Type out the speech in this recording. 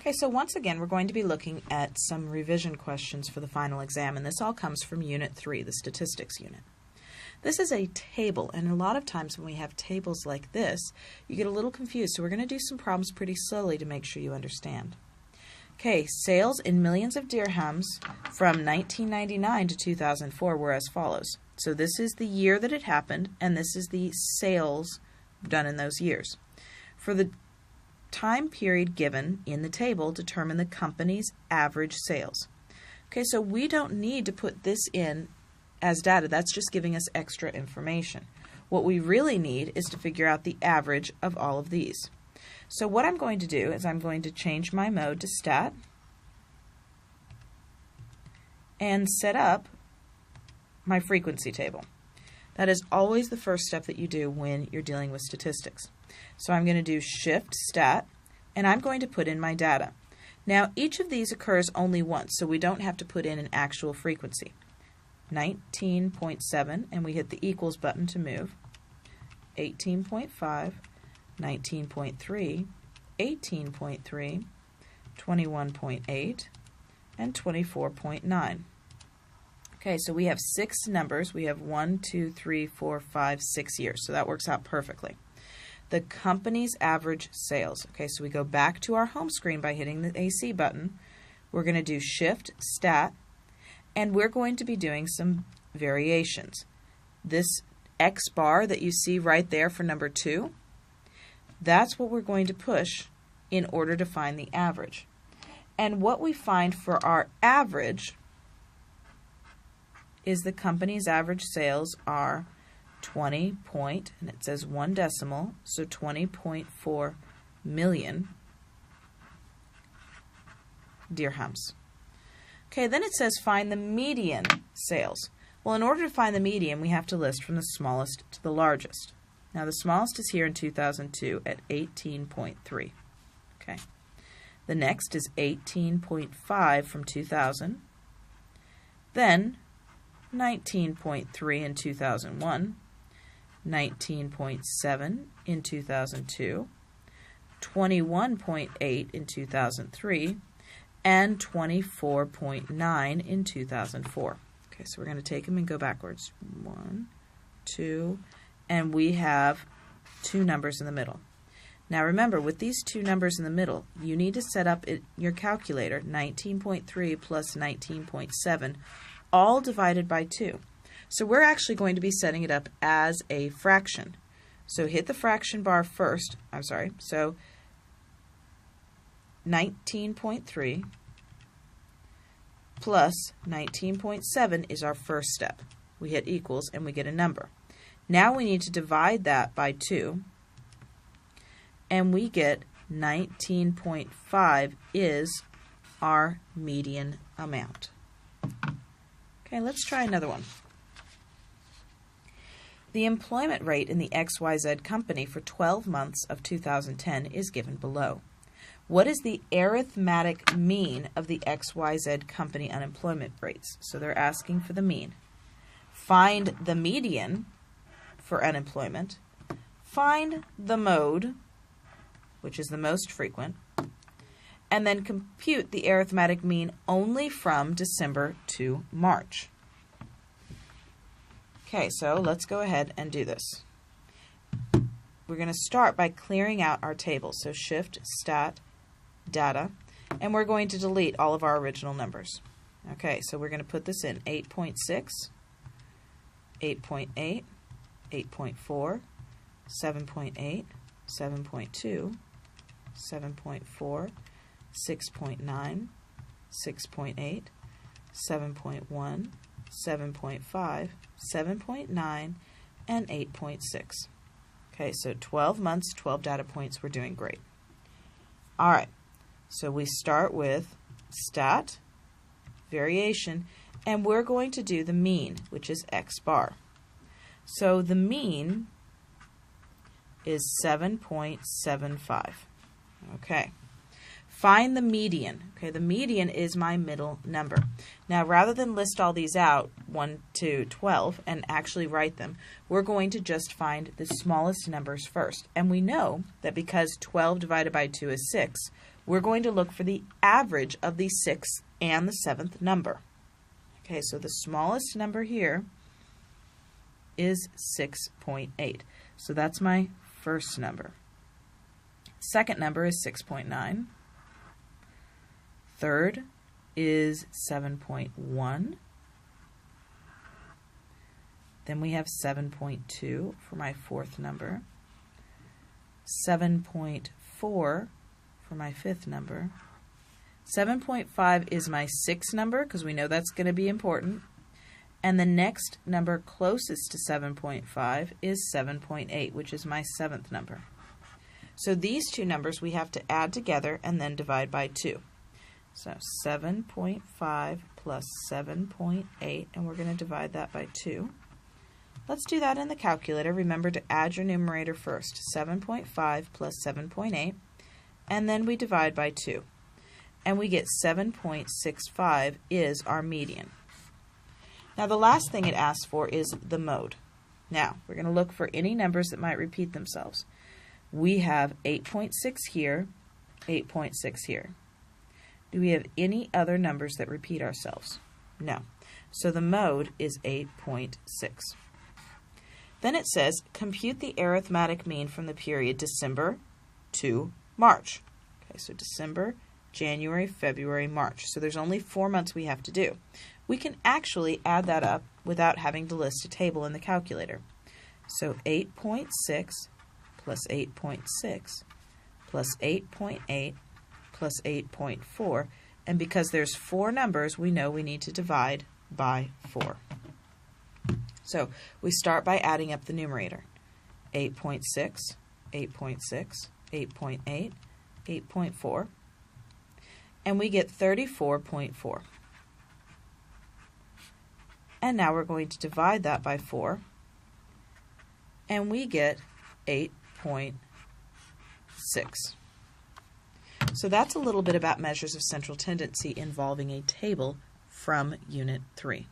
Okay, so once again, we're going to be looking at some revision questions for the final exam, and this all comes from Unit 3, the Statistics Unit. This is a table, and a lot of times when we have tables like this, you get a little confused, so we're going to do some problems pretty slowly to make sure you understand. Okay, sales in millions of dirhams from 1999 to 2004 were as follows. So this is the year that it happened, and this is the sales done in those years. For the time period given in the table, determine the company's average sales. Okay, so we don't need to put this in as data. That's just giving us extra information. What we really need is to figure out the average of all of these. So what I'm going to do is I'm going to change my mode to stat and set up my frequency table. That is always the first step that you do when you're dealing with statistics. So I'm going to do Shift Stat, and I'm going to put in my data. Now, each of these occurs only once, so we don't have to put in an actual frequency. 19.7, and we hit the equals button to move. 18.5, 19.3, 18.3, 21.8, and 24.9. Okay, so we have 6 numbers. We have 1, 2, 3, 4, 5, 6 years, so that works out perfectly. The company's average sales. Okay, so we go back to our home screen by hitting the AC button. We're going to do Shift Stat, and we're going to be doing some variations. This X bar that you see right there for number 2, that's what we're going to push in order to find the average. And what we find for our average is the company's average sales are 20 point, and it says 1 decimal, so 20.4 million dirhams. Okay, then it says find the median sales. Well, in order to find the median, we have to list from the smallest to the largest. Now, the smallest is here in 2002 at 18.3. Okay. The next is 18.5 from 2000. Then 19.3 in 2001. 19.7 in 2002, 21.8 in 2003, and 24.9 in 2004. Okay, so we're going to take them and go backwards. 1, 2, and we have 2 numbers in the middle. Now remember, with these 2 numbers in the middle, you need to set up your calculator, 19.3 plus 19.7, all divided by 2. So we're actually going to be setting it up as a fraction. So hit the fraction bar first. So 19.3 plus 19.7 is our first step. We hit equals and we get a number. Now we need to divide that by 2, and we get 19.5 is our median amount. Okay, let's try another one. The employment rate in the XYZ company for 12 months of 2010 is given below. What is the arithmetic mean of the XYZ company unemployment rates? So they're asking for the mean. Find the median for unemployment. Find the mode, which is the most frequent, and then compute the arithmetic mean only from December to March. Okay, so let's go ahead and do this. We're going to start by clearing out our table. So Shift, Stat, Data, and we're going to delete all of our original numbers. Okay, so we're going to put this in 8.6, 8.8, 8.4, 7.8, 7.2, 7.4, 6.9, 6.8, 7.1, 7.5, 7.9, and 8.6. Okay, so 12 months, 12 data points. We're doing great. All right, so we start with stat, variation, and we're going to do the mean, which is X bar. So the mean is 7.75. Okay. Find the median. Okay, the median is my middle number. Now, rather than list all these out, 1 to 12, and actually write them, we're going to just find the smallest numbers first. And we know that because 12 divided by 2 is 6, we're going to look for the average of the 6th and the 7th number. Okay, so the smallest number here is 6.8. So that's my first number. Second number is 6.9. Third is 7.1. Then we have 7.2 for my fourth number. 7.4 for my fifth number. 7.5 is my sixth number because we know that's going to be important. And the next number closest to 7.5 is 7.8, which is my seventh number. So these two numbers we have to add together and then divide by 2. So 7.5 plus 7.8, and we're going to divide that by 2. Let's do that in the calculator. Remember to add your numerator first. 7.5 plus 7.8, and then we divide by 2. And we get 7.65 is our median. Now the last thing it asks for is the mode. Now we're going to look for any numbers that might repeat themselves. We have 8.6 here, 8.6 here. Do we have any other numbers that repeat ourselves? No. So the mode is 8.6. Then it says, compute the arithmetic mean from the period December to March. Okay, so December, January, February, March. So there's only 4 months we have to do. We can actually add that up without having to list a table in the calculator. So 8.6 plus 8.6 plus 8.8 plus 8.4. And because there's 4 numbers, we know we need to divide by 4. So we start by adding up the numerator. 8.6, 8.6, 8.8, 8.4. And we get 34.4. And now we're going to divide that by 4. And we get 8.6. So that's a little bit about measures of central tendency involving a table from Unit 3.